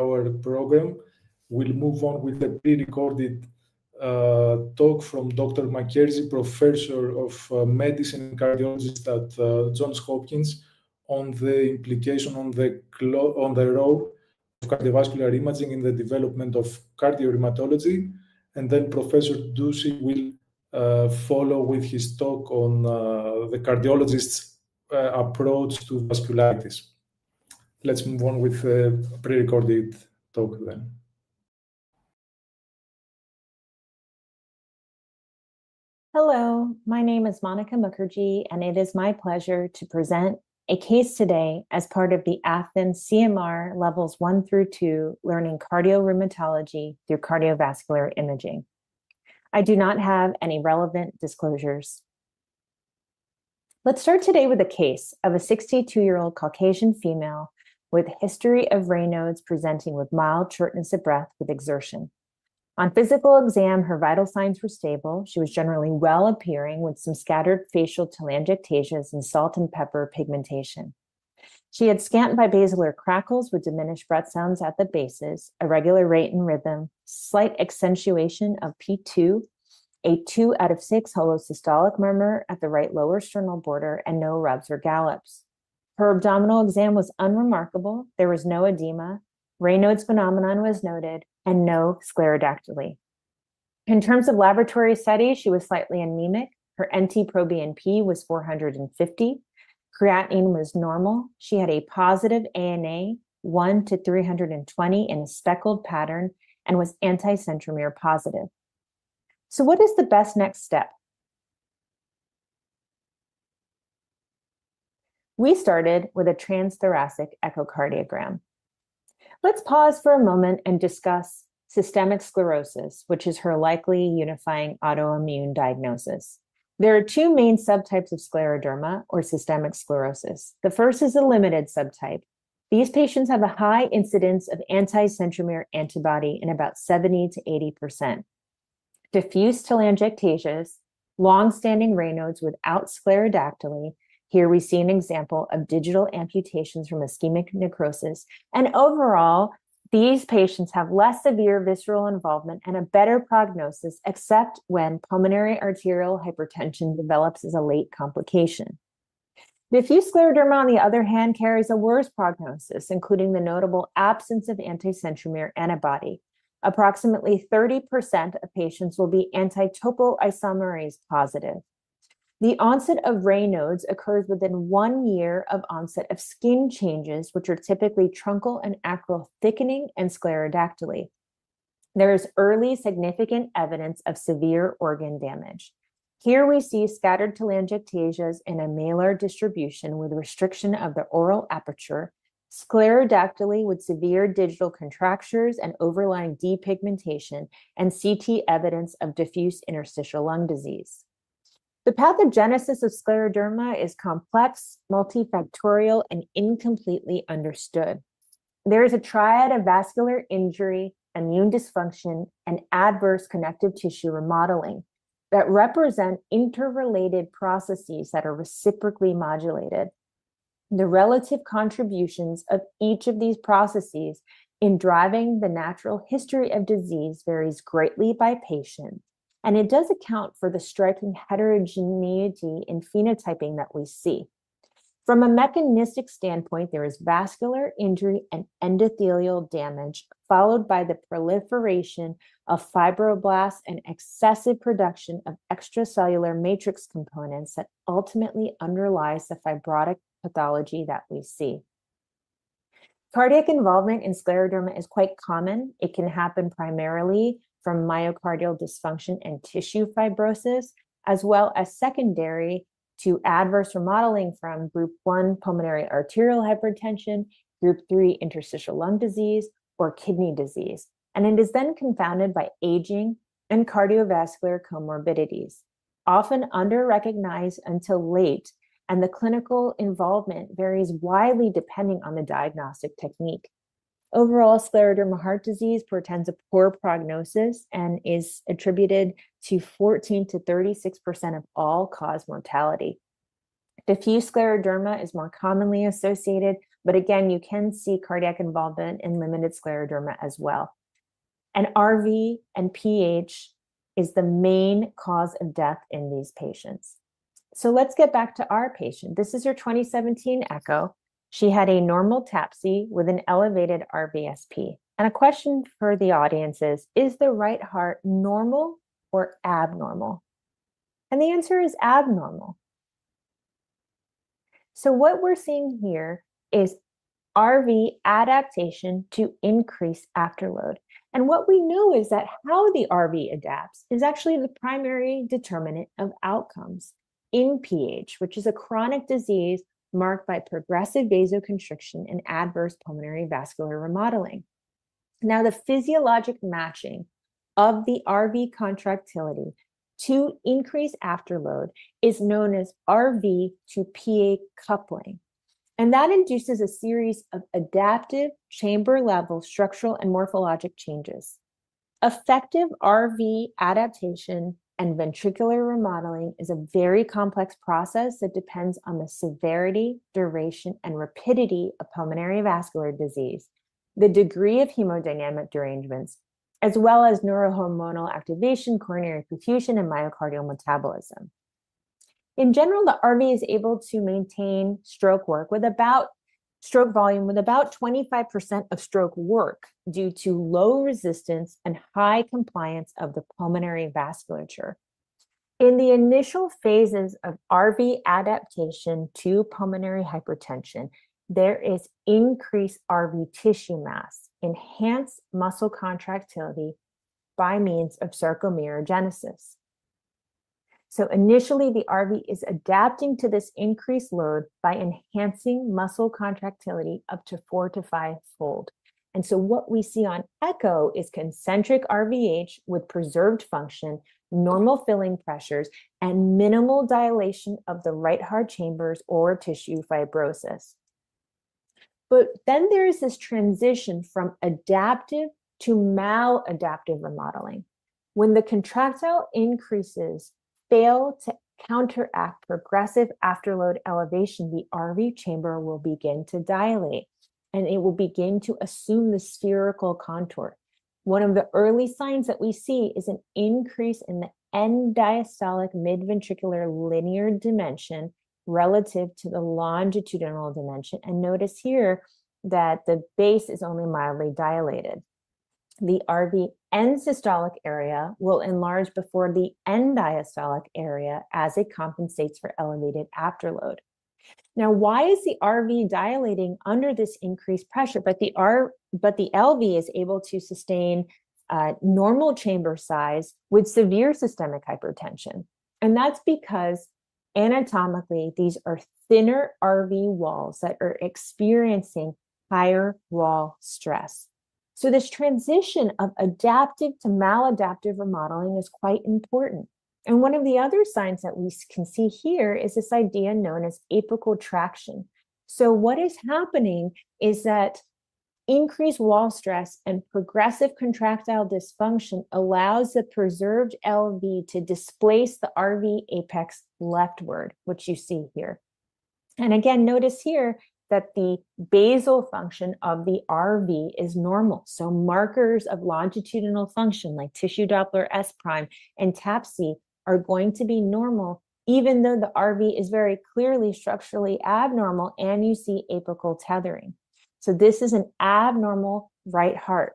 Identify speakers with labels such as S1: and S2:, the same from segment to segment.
S1: our program. We'll move on with a pre-recorded talk from Dr. Mukherjee, professor of medicine and cardiologist at Johns Hopkins, on the implication on the role of cardiovascular imaging in the development of cardio-rheumatology. And then Professor Ducey will follow with his talk on the cardiologist's approach to vasculitis. Let's move on with the pre-recorded talk then.
S2: Hello, my name is Monica Mukherjee, and it is my pleasure to present a case today as part of the Athens CMR Levels 1 through 2 Learning Cardio-Rheumatology through Cardiovascular Imaging. I do not have any relevant disclosures. Let's start today with a case of a 62-year-old Caucasian female with history of Raynaud's presenting with mild shortness of breath with exertion. On physical exam, her vital signs were stable. She was generally well appearing with some scattered facial telangiectasias and salt and pepper pigmentation. She had scant bibasilar crackles with diminished breath sounds at the bases, irregular rate and rhythm, slight accentuation of P2, a 2 out of 6 holosystolic murmur at the right lower sternal border, and no rubs or gallops. Her abdominal exam was unremarkable. There was no edema. Raynaud's phenomenon was noted, and no sclerodactyly. In terms of laboratory studies, she was slightly anemic. Her NT-proBNP was 450. Creatinine was normal. She had a positive ANA 1 to 320 in a speckled pattern and was anti-centromere positive. So what is the best next step? We started with a transthoracic echocardiogram. Let's pause for a moment and discuss systemic sclerosis, which is her likely unifying autoimmune diagnosis. There are two main subtypes of scleroderma, or systemic sclerosis. The first is a limited subtype. These patients have a high incidence of anti-centromere antibody in about 70 to 80%. Diffuse telangiectasias, long-standing Raynaud's without sclerodactyly. Here we see an example of digital amputations from ischemic necrosis. And overall, these patients have less severe visceral involvement and a better prognosis, except when pulmonary arterial hypertension develops as a late complication. Diffuse scleroderma, on the other hand, carries a worse prognosis, including the notable absence of anti-centromere antibody. Approximately 30% of patients will be anti-topoisomerase positive. The onset of Raynaud's occurs within 1 year of onset of skin changes, which are typically truncal and acral thickening and sclerodactyly. There is early significant evidence of severe organ damage. Here we see scattered telangiectasias in a malar distribution with restriction of the oral aperture, sclerodactyly with severe digital contractures and overlying depigmentation, and CT evidence of diffuse interstitial lung disease. The pathogenesis of scleroderma is complex, multifactorial, and incompletely understood. There is a triad of vascular injury, immune dysfunction, and adverse connective tissue remodeling that represent interrelated processes that are reciprocally modulated. The relative contributions of each of these processes in driving the natural history of disease varies greatly by patient, and it does account for the striking heterogeneity in phenotyping that we see. From a mechanistic standpoint, there is vascular injury and endothelial damage, followed by the proliferation of fibroblasts and excessive production of extracellular matrix components that ultimately underlies the fibrotic pathology that we see. Cardiac involvement in scleroderma is quite common. It can happen primarily from myocardial dysfunction and tissue fibrosis, as well as secondary to adverse remodeling from group 1 pulmonary arterial hypertension, group 3 interstitial lung disease, or kidney disease. And it is then confounded by aging and cardiovascular comorbidities, often under-recognized until late, and the clinical involvement varies widely depending on the diagnostic technique. Overall, scleroderma heart disease portends a poor prognosis and is attributed to 14 to 36% of all-cause mortality. Diffuse scleroderma is more commonly associated But again, you can see cardiac involvement in limited scleroderma as well. And RV and PH is the main cause of death in these patients. So let's get back to our patient. This is her 2017 echo. She had a normal TAPSE with an elevated RVSP. And a question for the audience is the right heart normal or abnormal? And the answer is abnormal. So what we're seeing here is RV adaptation to increase afterload. And what we know is that how the RV adapts is actually the primary determinant of outcomes in PH, which is a chronic disease marked by progressive vasoconstriction and adverse pulmonary vascular remodeling. Now, the physiologic matching of the RV contractility to increase afterload is known as RV to PA coupling. And that induces a series of adaptive chamber level structural and morphologic changes. Effective RV adaptation and ventricular remodeling is a very complex process that depends on the severity, duration, and rapidity of pulmonary vascular disease, the degree of hemodynamic derangements, as well as neurohormonal activation, coronary perfusion, and myocardial metabolism. In general, the RV is able to maintain stroke volume with about 25% of stroke work due to low resistance and high compliance of the pulmonary vasculature. In the initial phases of RV adaptation to pulmonary hypertension, there is increased RV tissue mass, enhanced muscle contractility by means of sarcomerogenesis. So initially, the RV is adapting to this increased load by enhancing muscle contractility up to 4 to 5-fold. And so what we see on echo is concentric RVH with preserved function, normal filling pressures, and minimal dilation of the right heart chambers or tissue fibrosis. But then there is this transition from adaptive to maladaptive remodeling. When the contractile increases fail to counteract progressive afterload elevation, the RV chamber will begin to dilate and it will begin to assume the spherical contour. One of the early signs that we see is an increase in the end diastolic midventricular linear dimension relative to the longitudinal dimension. And notice here that the base is only mildly dilated. The RV end systolic area will enlarge before the end diastolic area as it compensates for elevated afterload. Now, why is the RV dilating under this increased pressure, but the LV is able to sustain normal chamber size with severe systemic hypertension? And that's because anatomically, these are thinner RV walls that are experiencing higher wall stress. So this transition of adaptive to maladaptive remodeling is quite important. And one of the other signs that we can see here is this idea known as apical traction. So what is happening is that increased wall stress and progressive contractile dysfunction allows the preserved LV to displace the RV apex leftward, which you see here. And again, notice here that the basal function of the RV is normal. So markers of longitudinal function like tissue Doppler S prime and TAPSE are going to be normal, even though the RV is very clearly structurally abnormal and you see apical tethering. So this is an abnormal right heart.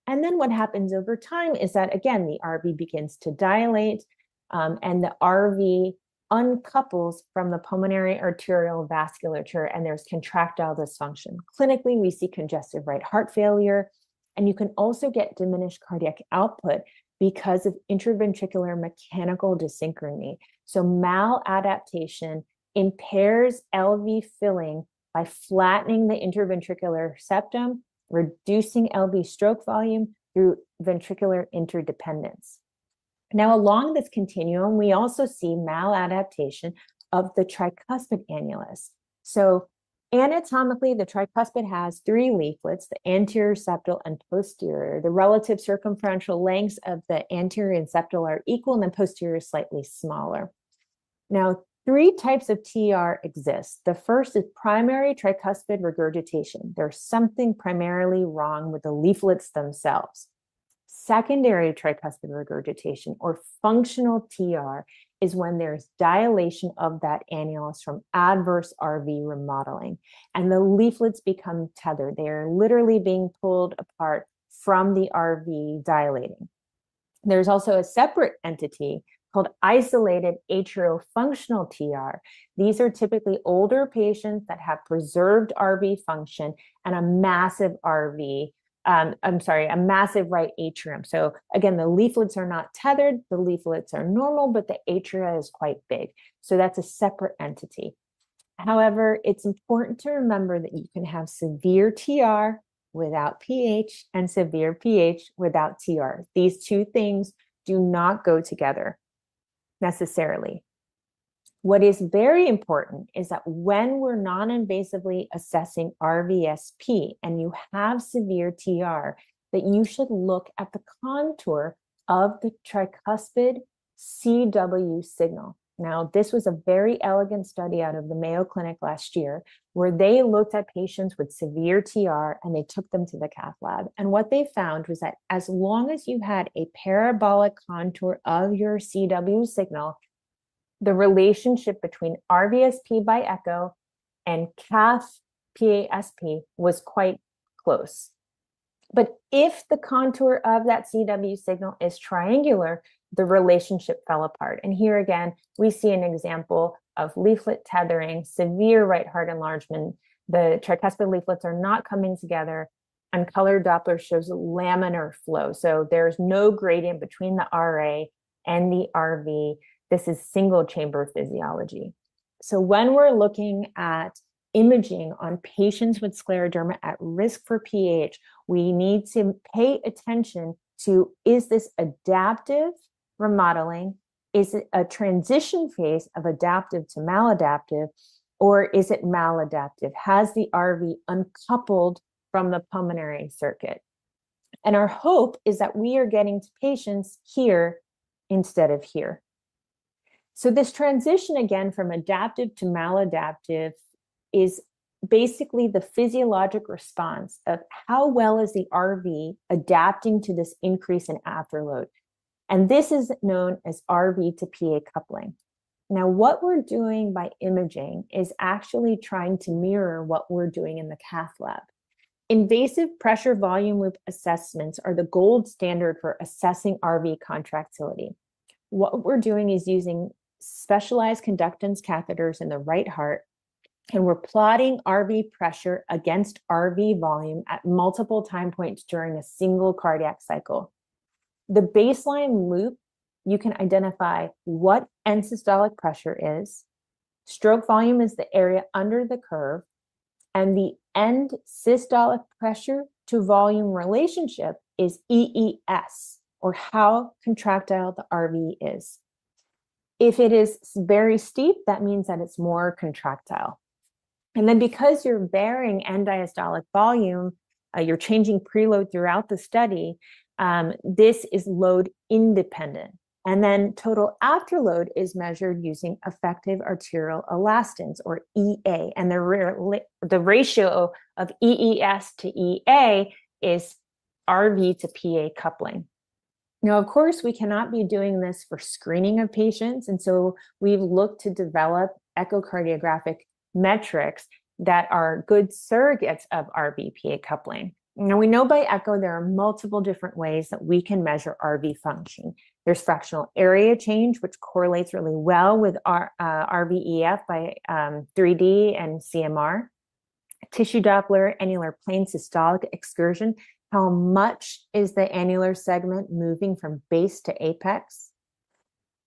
S2: And then what happens over time is that, again, the RV begins to dilate and the RV uncouples from the pulmonary arterial vasculature and there's contractile dysfunction. Clinically, we see congestive right heart failure, and you can also get diminished cardiac output because of intraventricular mechanical dyssynchrony. So maladaptation impairs LV filling by flattening the interventricular septum, reducing LV stroke volume through ventricular interdependence. Now, along this continuum, we also see maladaptation of the tricuspid annulus. So anatomically, the tricuspid has 3 leaflets, the anterior, septal, and posterior. The relative circumferential lengths of the anterior and septal are equal, and the posterior is slightly smaller. Now, Three types of TR exist. The first is primary tricuspid regurgitation. There's something primarily wrong with the leaflets themselves. Secondary tricuspid regurgitation, or functional TR, is when there's dilation of that annulus from adverse RV remodeling, and the leaflets become tethered. They are literally being pulled apart from the RV dilating. There's also a separate entity called isolated atriofunctional TR. These are typically older patients that have preserved RV function and a massive a massive right atrium. So again, the leaflets are not tethered, the leaflets are normal, but the atria is quite big. So that's a separate entity. However, it's important to remember that you can have severe TR without PH and severe PH without TR. These two things do not go together necessarily. What is very important is that when we're non-invasively assessing RVSP and you have severe TR, that you should look at the contour of the tricuspid CW signal. Now, this was a very elegant study out of the Mayo Clinic last year, where they looked at patients with severe TR and they took them to the cath lab. And what they found was that as long as you had a parabolic contour of your CW signal, the relationship between RVSP by echo and cath PASP was quite close. But if the contour of that CW signal is triangular, the relationship fell apart. And here again, we see an example of leaflet tethering, severe right heart enlargement. The tricuspid leaflets are not coming together, and color Doppler shows laminar flow. So there's no gradient between the RA and the RV. This is single chamber physiology. So when we're looking at imaging on patients with scleroderma at risk for PH, we need to pay attention to, is this adaptive remodeling? Is it a transition phase of adaptive to maladaptive, or is it maladaptive? Has the RV uncoupled from the pulmonary circuit? And our hope is that we are getting to patients here instead of here. So this transition again from adaptive to maladaptive is basically the physiologic response of how well is the RV adapting to this increase in afterload. And this is known as RV to PA coupling. Now, what we're doing by imaging is actually trying to mirror what we're doing in the cath lab. Invasive pressure volume loop assessments are the gold standard for assessing RV contractility. What we're doing is using specialized conductance catheters in the right heart, and we're plotting RV pressure against RV volume at multiple time points during a single cardiac cycle. The baseline loop, you can identify what end systolic pressure is, stroke volume is the area under the curve, and the end systolic pressure to volume relationship is EES, or how contractile the RV is. If it is very steep, that means that it's more contractile. And then because you're varying end diastolic volume, you're changing preload throughout the study, this is load independent. And then total afterload is measured using effective arterial elastance, or EA. And the ratio of EES to EA is RV to PA coupling. Now, of course, we cannot be doing this for screening of patients. And so we've looked to develop echocardiographic metrics that are good surrogates of RV-PA coupling. Now, we know by echo, there are multiple different ways that we can measure RV function. There's fractional area change, which correlates really well with RVEF by 3D and CMR. Tissue Doppler, annular plane systolic excursion. How much is the annular segment moving from base to apex?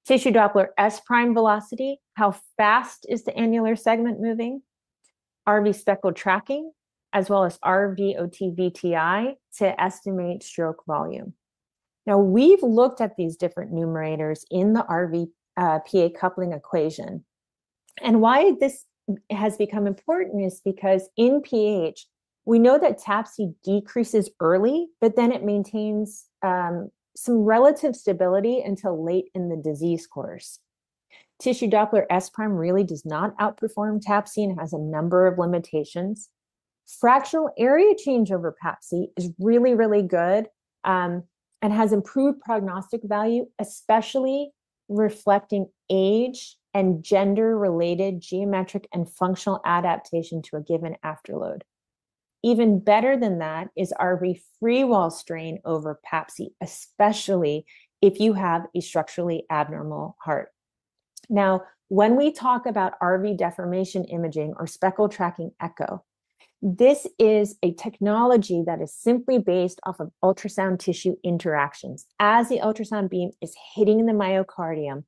S2: Tissue Doppler S prime velocity. How fast is the annular segment moving? RV speckle tracking, as well as RVOT-VTI to estimate stroke volume. Now, we've looked at these different numerators in the RV-PA coupling equation. And why this has become important is because in PH, we know that TAPSE decreases early, but then it maintains some relative stability until late in the disease course. Tissue Doppler S prime really does not outperform TAPSE and has a number of limitations. Fractional area change over PAPSE is really, really good and has improved prognostic value, especially reflecting age and gender-related geometric and functional adaptation to a given afterload. Even better than that is RV free wall strain over PAPSE, especially if you have a structurally abnormal heart. Now, when we talk about RV deformation imaging or speckle tracking echo, this is a technology that is simply based off of ultrasound tissue interactions. As the ultrasound beam is hitting the myocardium,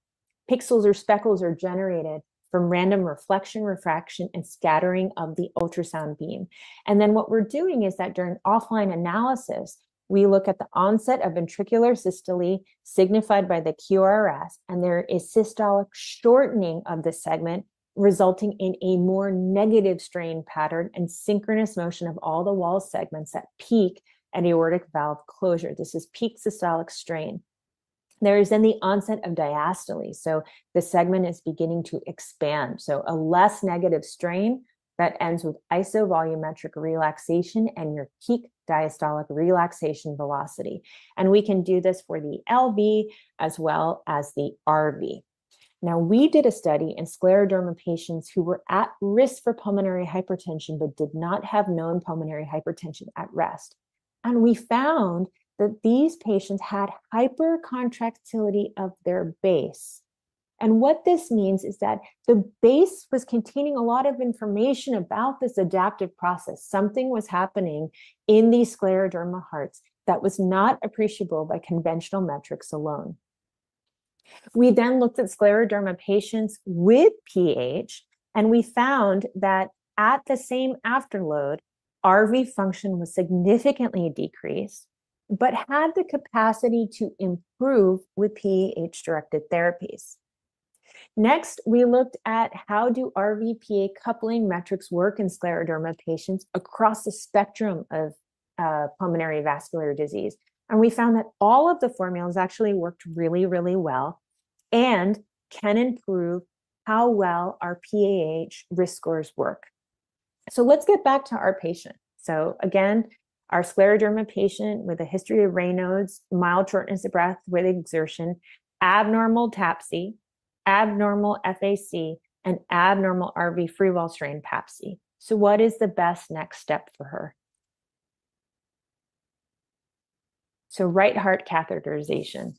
S2: pixels or speckles are generated from random reflection, refraction, and scattering of the ultrasound beam. And then what we're doing is that during offline analysis, we look at the onset of ventricular systole signified by the QRS, and there is systolic shortening of the segment, resulting in a more negative strain pattern and synchronous motion of all the wall segments that peak at aortic valve closure. This is peak systolic strain. There is then the onset of diastole. So the segment is beginning to expand. So a less negative strain that ends with isovolumetric relaxation and your peak diastolic relaxation velocity. And we can do this for the LV as well as the RV. Now, we did a study in scleroderma patients who were at risk for pulmonary hypertension, but did not have known pulmonary hypertension at rest. And we found that these patients had hypercontractility of their base. And what this means is that the base was containing a lot of information about this adaptive process. Something was happening in these scleroderma hearts that was not appreciable by conventional metrics alone. We then looked at scleroderma patients with PH, and we found that at the same afterload, RV function was significantly decreased, but had the capacity to improve with PAH-directed therapies. Next, we looked at how do RV-PA coupling metrics work in scleroderma patients across the spectrum of pulmonary vascular disease. And we found that all of the formulas actually worked really, really well and can improve how well our PAH risk scores work. So let's get back to our patient. So again, our scleroderma patient with a history of Raynaud's, mild shortness of breath with exertion, abnormal TAPSE, abnormal FAC, and abnormal RV free wall strain PAPSE. So what is the best next step for her? So right heart catheterization.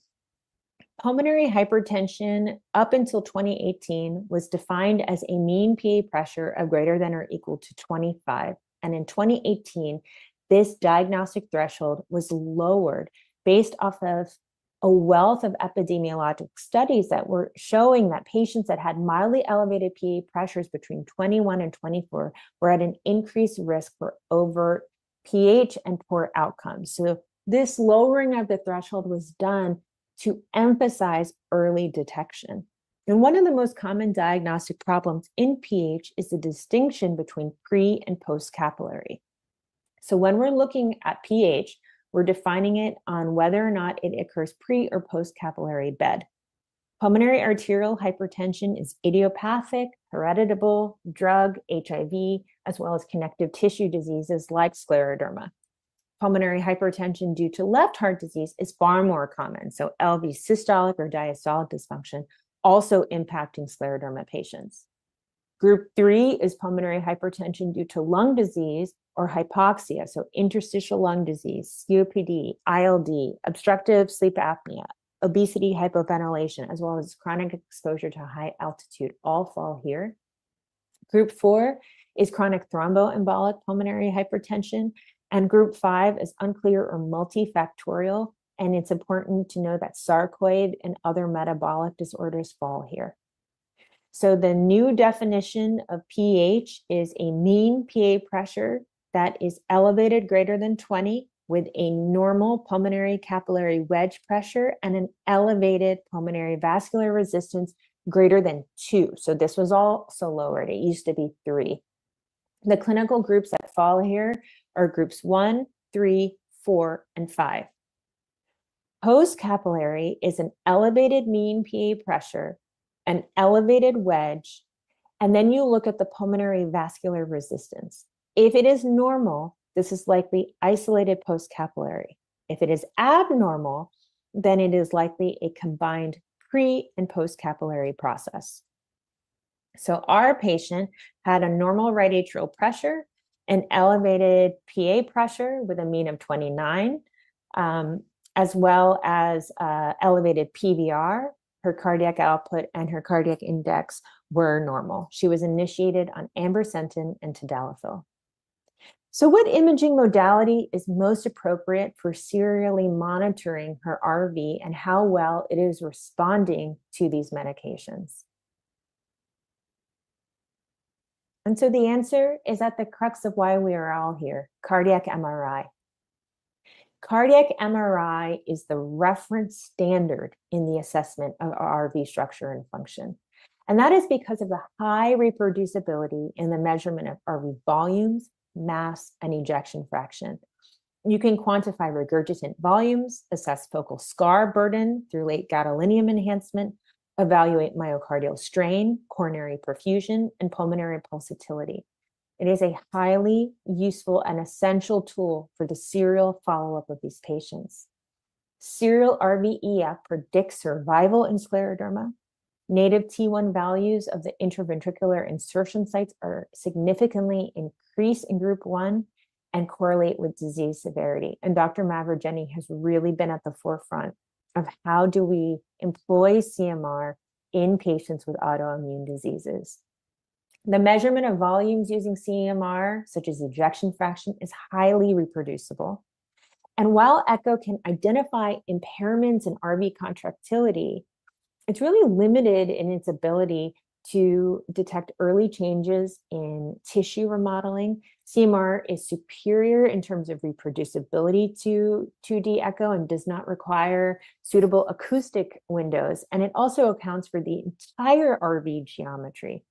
S2: Pulmonary hypertension up until 2018 was defined as a mean PA pressure of greater than or equal to 25. And in 2018, this diagnostic threshold was lowered based off of a wealth of epidemiologic studies that were showing that patients that had mildly elevated PA pressures between 21 and 24 were at an increased risk for overt PH and poor outcomes. So this lowering of the threshold was done to emphasize early detection. And one of the most common diagnostic problems in PH is the distinction between pre and post capillary. So when we're looking at PH, we're defining it on whether or not it occurs pre or post capillary bed. Pulmonary arterial hypertension is idiopathic, hereditable, drug, HIV, as well as connective tissue diseases like scleroderma. Pulmonary hypertension due to left heart disease is far more common. So LV systolic or diastolic dysfunction also impacting scleroderma patients. Group 3 is pulmonary hypertension due to lung disease or hypoxia, so interstitial lung disease, COPD, ILD, obstructive sleep apnea, obesity, hypoventilation, as well as chronic exposure to high altitude, all fall here. Group 4 is chronic thromboembolic pulmonary hypertension, and group 5 is unclear or multifactorial, and it's important to know that sarcoid and other metabolic disorders fall here. So the new definition of PH is a mean PA pressure that is elevated greater than 20 with a normal pulmonary capillary wedge pressure and an elevated pulmonary vascular resistance greater than 2. So this was also lowered. It used to be 3. The clinical groups that fall here are groups 1, 3, 4, and 5. Post capillary is an elevated mean PA pressure an elevated wedge, and then you look at the pulmonary vascular resistance. If it is normal, this is likely isolated post-capillary. If it is abnormal, then it is likely a combined pre- and post-capillary process. So our patient had a normal right atrial pressure, an elevated PA pressure with a mean of 29, as well as elevated PVR. Her cardiac output and her cardiac index were normal. She was initiated on ambrisentan and tadalafil. So what imaging modality is most appropriate for serially monitoring her RV and how well it is responding to these medications? And so the answer is at the crux of why we are all here, cardiac MRI. Cardiac MRI is the reference standard in the assessment of RV structure and function. And that is because of the high reproducibility in the measurement of RV volumes, mass, and ejection fraction. You can quantify regurgitant volumes, assess focal scar burden through late gadolinium enhancement, evaluate myocardial strain, coronary perfusion, and pulmonary pulsatility. It is a highly useful and essential tool for the serial follow-up of these patients. Serial RVEF predicts survival in scleroderma. Native T1 values of the intraventricular insertion sites are significantly increased in group 1 and correlate with disease severity. And Dr. Mukherjee has really been at the forefront of how do we employ CMR in patients with autoimmune diseases. The measurement of volumes using CMR, such as ejection fraction, is highly reproducible. And while echo can identify impairments in RV contractility, it's really limited in its ability to detect early changes in tissue remodeling. CMR is superior in terms of reproducibility to 2D echo and does not require suitable acoustic windows. And it also accounts for the entire RV geometry.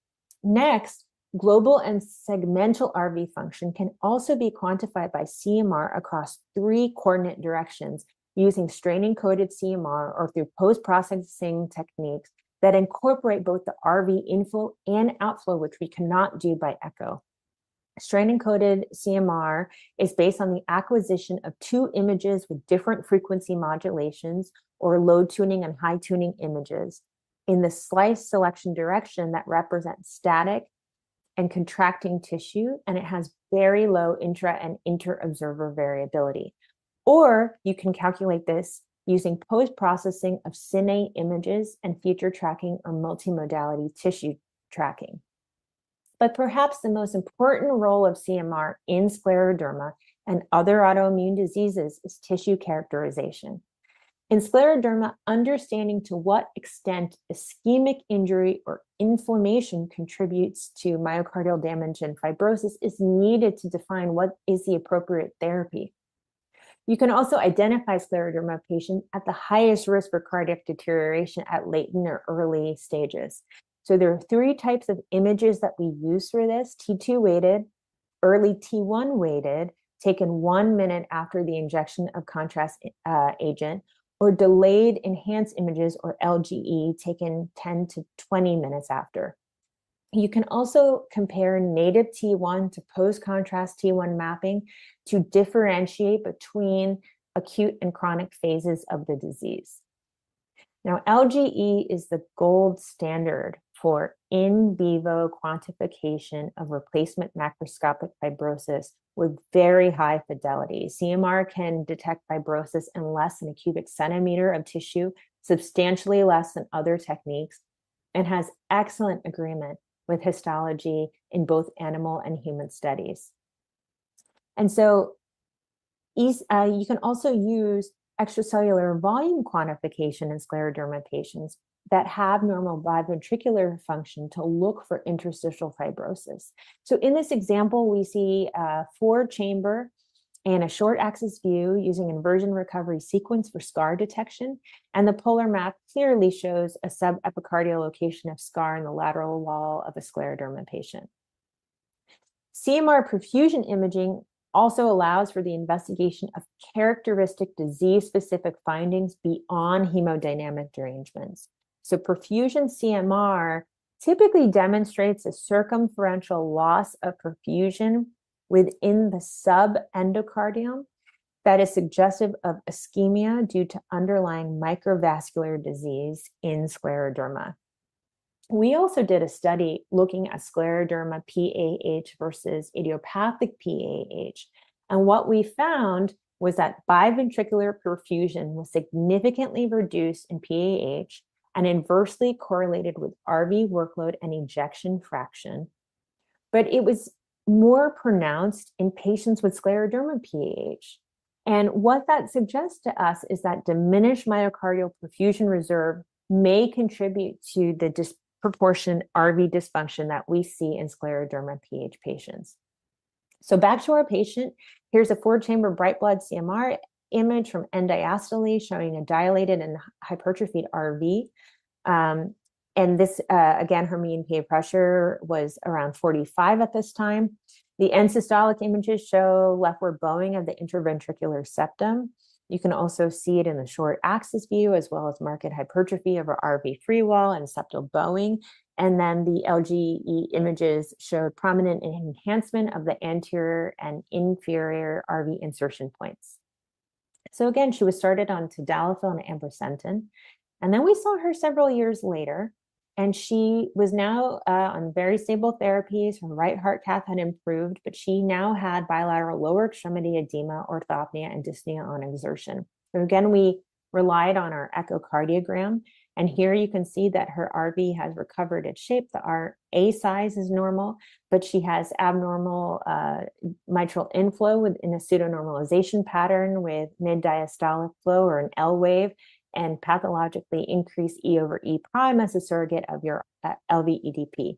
S2: Next, global and segmental RV function can also be quantified by CMR across 3 coordinate directions using strain-encoded CMR or through post-processing techniques that incorporate both the RV inflow and outflow, which we cannot do by echo. Strain-encoded CMR is based on the acquisition of 2 images with different frequency modulations or low tuning and high tuning images in the slice selection direction that represents static and contracting tissue, and it has very low intra and inter-observer variability. Or you can calculate this using post-processing of cine images and feature tracking or multimodality tissue tracking. But perhaps the most important role of CMR in scleroderma and other autoimmune diseases is tissue characterization. In scleroderma, understanding to what extent ischemic injury or inflammation contributes to myocardial damage and fibrosis is needed to define what is the appropriate therapy. You can also identify scleroderma patients at the highest risk for cardiac deterioration at latent or early stages. So there are 3 types of images that we use for this: T2 weighted, early T1 weighted, taken 1 minute after the injection of contrast agent, or delayed enhanced images, or LGE, taken 10 to 20 minutes after. You can also compare native T1 to post-contrast T1 mapping to differentiate between acute and chronic phases of the disease. Now, LGE is the gold standard for in vivo quantification of replacement macroscopic fibrosis with very high fidelity. CMR can detect fibrosis in less than a cubic centimeter of tissue, substantially less than other techniques, and has excellent agreement with histology in both animal and human studies. And so you can also use extracellular volume quantification in scleroderma patients that have normal biventricular function to look for interstitial fibrosis. So in this example, we see a 4-chamber and a short axis view using inversion recovery sequence for scar detection. And the polar map clearly shows a subepicardial location of scar in the lateral wall of a scleroderma patient. CMR perfusion imaging also allows for the investigation of characteristic disease-specific findings beyond hemodynamic derangements. So perfusion CMR typically demonstrates a circumferential loss of perfusion within the subendocardium that is suggestive of ischemia due to underlying microvascular disease in scleroderma. We also did a study looking at scleroderma PAH versus idiopathic PAH. And what we found was that biventricular perfusion was significantly reduced in PAH and inversely correlated with RV workload and ejection fraction. But it was more pronounced in patients with scleroderma PAH. And what that suggests to us is that diminished myocardial perfusion reserve may contribute to the disproportionate RV dysfunction that we see in scleroderma PH patients. So back to our patient, here's a 4-chamber bright blood CMR image from end diastole showing a dilated and hypertrophied RV. And this, again, her mean PA pressure was around 45 at this time. The end systolic images show leftward bowing of the interventricular septum. You can also see it in the short axis view, as well as marked hypertrophy of our RV free wall and septal bowing. And then the LGE images showed prominent enhancement of the anterior and inferior RV insertion points. So again, she was started on tadalafil and ambrisentan. And then we saw her several years later, and she was now on very stable therapies. Her right heart cath had improved, but she now had bilateral lower extremity edema, orthopnea, and dyspnea on exertion. So again, we relied on our echocardiogram. And here you can see that her RV has recovered its shape. The RA size is normal, but she has abnormal mitral inflow within a pseudonormalization pattern with mid-diastolic flow or an L wave, and pathologically increased E over E prime as a surrogate of your LVEDP.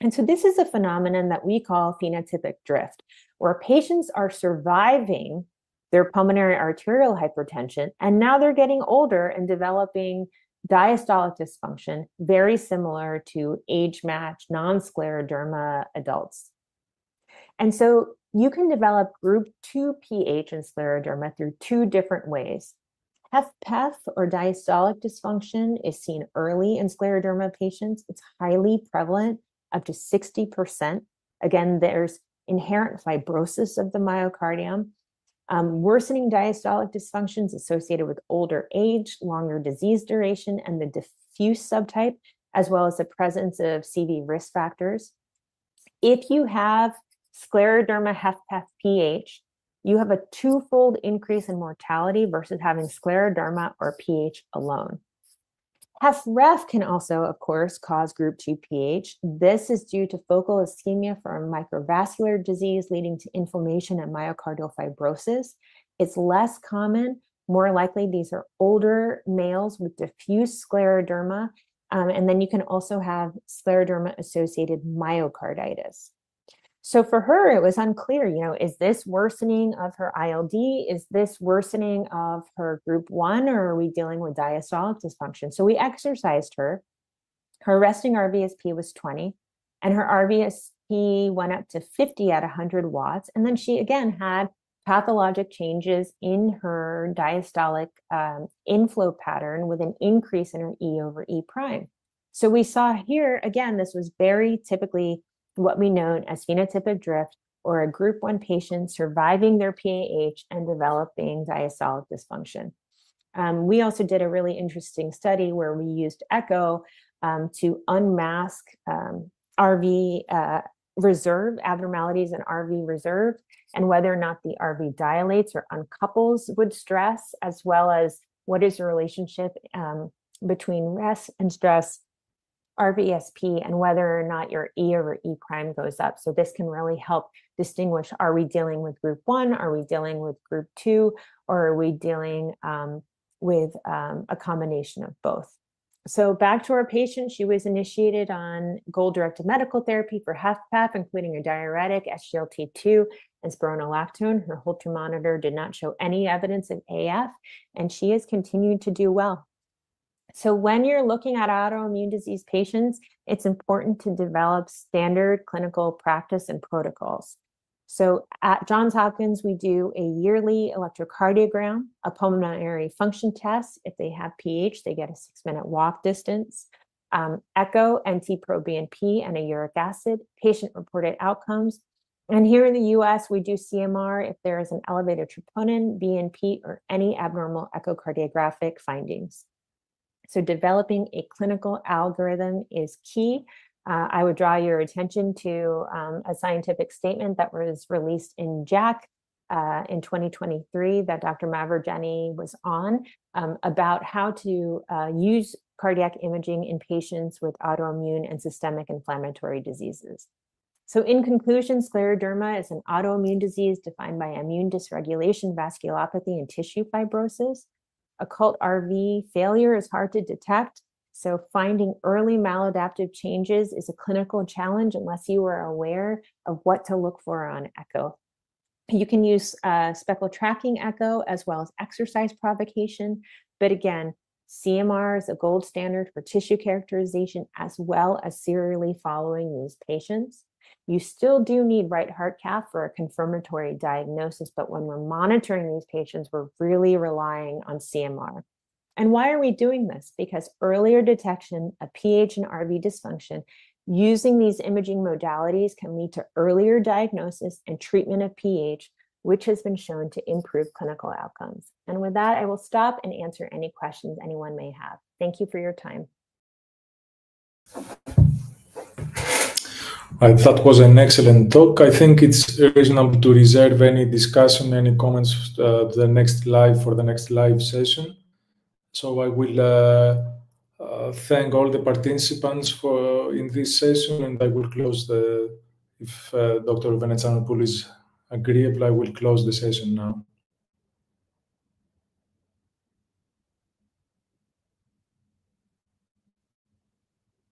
S2: And so this is a phenomenon that we call phenotypic drift, where patients are surviving their pulmonary arterial hypertension, and now they're getting older and developing diastolic dysfunction, very similar to age-matched non-scleroderma adults. And so you can develop group 2 PH in scleroderma through 2 different ways. HFpEF or diastolic dysfunction is seen early in scleroderma patients. It's highly prevalent, up to 60%. Again, there's inherent fibrosis of the myocardium. Worsening diastolic dysfunctions associated with older age, longer disease duration, and the diffuse subtype, as well as the presence of CV risk factors. If you have scleroderma HFpEF PH, you have a 2-fold increase in mortality versus having scleroderma or PH alone. HFrEF can also, of course, cause group 2 PH. This is due to focal ischemia from microvascular disease leading to inflammation and myocardial fibrosis. It's less common. More likely, these are older males with diffuse scleroderma. And then you can also have scleroderma-associated myocarditis. So for her, it was unclear, is this worsening of her ILD? Is this worsening of her group 1, or are we dealing with diastolic dysfunction? So we exercised her. Her resting RVSP was 20, and her RVSP went up to 50 at 100 watts. And then she, again, had pathologic changes in her diastolic inflow pattern with an increase in her E over E prime. So we saw here, again, this was very typically what we know as phenotypic drift, or a group 1 patient surviving their PAH and developing diastolic dysfunction. We also did a really interesting study where we used echo to unmask RV reserve abnormalities in RV reserve, and whether or not the RV dilates or uncouples with stress, as well as what is the relationship between rest and stress, RVSP, and whether or not your E over E prime goes up. So this can really help distinguish, are we dealing with group 1? Are we dealing with group 2? Or are we dealing with a combination of both? So back to our patient, she was initiated on goal-directed medical therapy for HFpEF, including a diuretic, SGLT2, and spironolactone. Her Holter monitor did not show any evidence of AF, and she has continued to do well. So when you're looking at autoimmune disease patients, it's important to develop standard clinical practice and protocols. So at Johns Hopkins, we do a yearly electrocardiogram, a pulmonary function test. If they have PH, they get a 6-minute walk distance, echo, NT-proBNP, and a uric acid, patient-reported outcomes. And here in the US, we do CMR if there is an elevated troponin, BNP, or any abnormal echocardiographic findings. So developing a clinical algorithm is key. I would draw your attention to a scientific statement that was released in JACC in 2023 that Dr. Mukherjee was on about how to use cardiac imaging in patients with autoimmune and systemic inflammatory diseases. So in conclusion, scleroderma is an autoimmune disease defined by immune dysregulation, vasculopathy, and tissue fibrosis. Occult RV failure is hard to detect. So finding early maladaptive changes is a clinical challenge unless you are aware of what to look for on echo. You can use speckle tracking echo as well as exercise provocation. But again, CMR is a gold standard for tissue characterization as well as serially following these patients. You still do need right heart cath for a confirmatory diagnosis, but when we're monitoring these patients, we're really relying on CMR. And why are we doing this? Because earlier detection of PH and RV dysfunction using these imaging modalities can lead to earlier diagnosis and treatment of PH, which has been shown to improve clinical outcomes. And with that, I will stop and answer any questions anyone may have. Thank you for your time.
S1: That was an excellent talk. I think it's reasonable to reserve any discussion, any comments for the next live session. So I will thank all the participants in this session, and I will close if Dr. Veneziano is agreeable, I will close the session now.